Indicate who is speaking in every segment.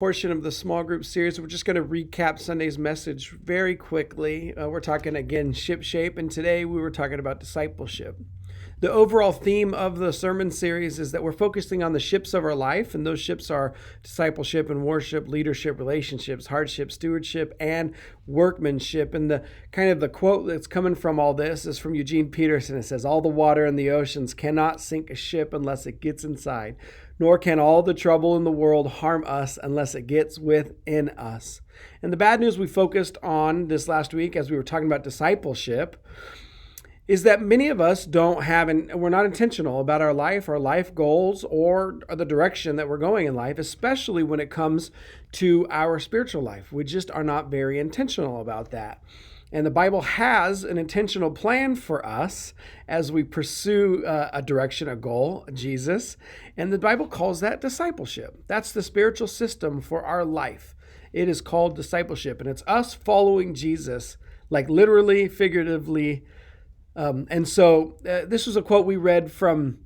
Speaker 1: Portion of the small group series. We're just going to recap Sunday's message very quickly. We're talking again ship shape, and today we were talking about discipleship. The overall theme of the sermon series is that we're focusing on the ships of our life, and those ships are discipleship and worship, leadership, relationships, hardship, stewardship, and workmanship. And the quote that's coming from all this is from Eugene Peterson. It says, "All the water in the oceans cannot sink a ship unless it gets inside, nor can all the trouble in the world harm us unless it gets within us." And the bad news we focused on this last week as we were talking about discipleship is that many of us don't have, and we're not intentional about our life goals, or the direction that we're going in life, especially when it comes to our spiritual life. We just are not very intentional about that. And the Bible has an intentional plan for us as we pursue a direction, a goal, Jesus. And the Bible calls that discipleship. That's the spiritual system for our life. It is called discipleship. And it's us following Jesus, like literally, figuratively. This was a quote we read from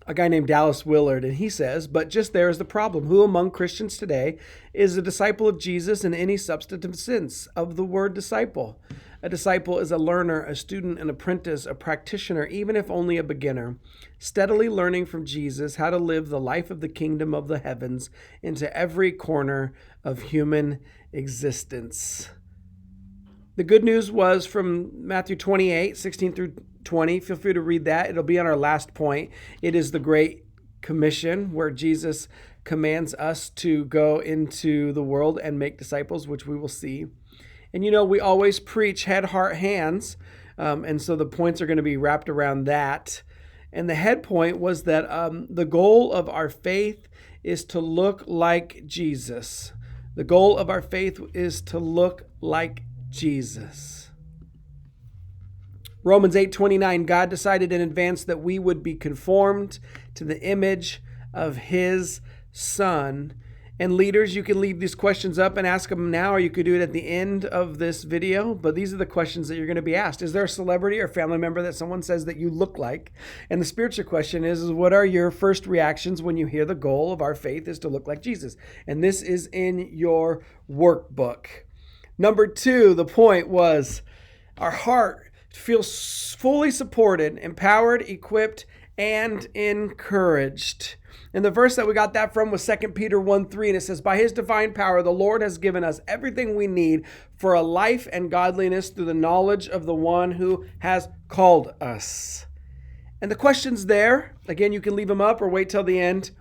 Speaker 1: a guy named Dallas Willard, and he says, "But just there is the problem. Who among Christians today is a disciple of Jesus in any substantive sense of the word disciple? A disciple is a learner, a student, an apprentice, a practitioner, even if only a beginner, steadily learning from Jesus how to live the life of the kingdom of the heavens into every corner of human existence." The good news was from Matthew 28, 16 through 20. Feel free to read that. It'll be on our last point. It is the Great Commission, where Jesus commands us to go into the world and make disciples, which we will see. And we always preach head, heart, hands. And so the points are going to be wrapped around that. And the head point was that the goal of our faith is to look like Jesus. The goal of our faith is to look like Jesus. Romans 8:29, God decided in advance that we would be conformed to the image of his Son. And leaders, you can leave these questions up and ask them now, or you could do it at the end of this video. But these are the questions that you're going to be asked. Is there a celebrity or family member that someone says that you look like? And the spiritual question is what are your first reactions when you hear the goal of our faith is to look like Jesus? And this is in your workbook. Number 2, the point was our heart feels fully supported, empowered, equipped, and encouraged. And the verse that we got that from was 2 Peter 1:3, and it says, "By his divine power, the Lord has given us everything we need for a life and godliness through the knowledge of the one who has called us." And the questions there, again, you can leave them up or wait till the end.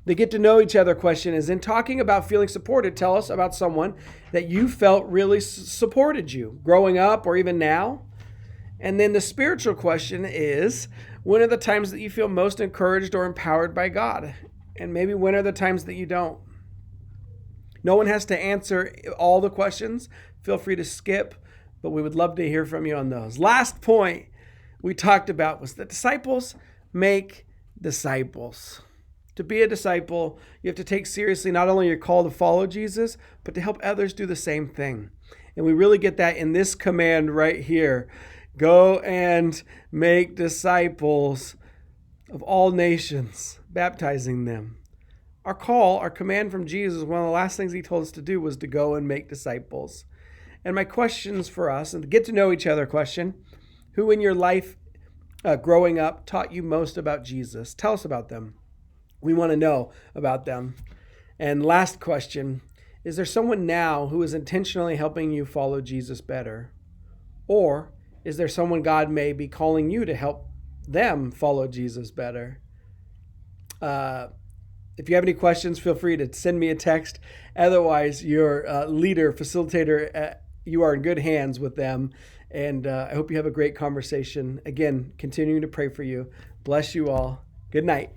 Speaker 1: The get to know each other question is, in talking about feeling supported, tell us about someone that you felt really supported you growing up or even now. And then the spiritual question is, when are the times that you feel most encouraged or empowered by God? And maybe when are the times that you don't? No one has to answer all the questions. Feel free to skip, but we would love to hear from you on those. Last point we talked about was that disciples make disciples. To be a disciple, you have to take seriously not only your call to follow Jesus, but to help others do the same thing. And we really get that in this command right here. Go and make disciples of all nations, baptizing them. Our call, our command from Jesus, one of the last things he told us to do was to go and make disciples. And my questions for us, and the get to know each other question, who in your life growing up taught you most about Jesus? Tell us about them. We want to know about them. And last question, is there someone now who is intentionally helping you follow Jesus better? Or is there someone God may be calling you to help them follow Jesus better? If you have any questions, feel free to send me a text. Otherwise, your leader, facilitator, you are in good hands with them. And I hope you have a great conversation. Again, continuing to pray for you. Bless you all. Good night.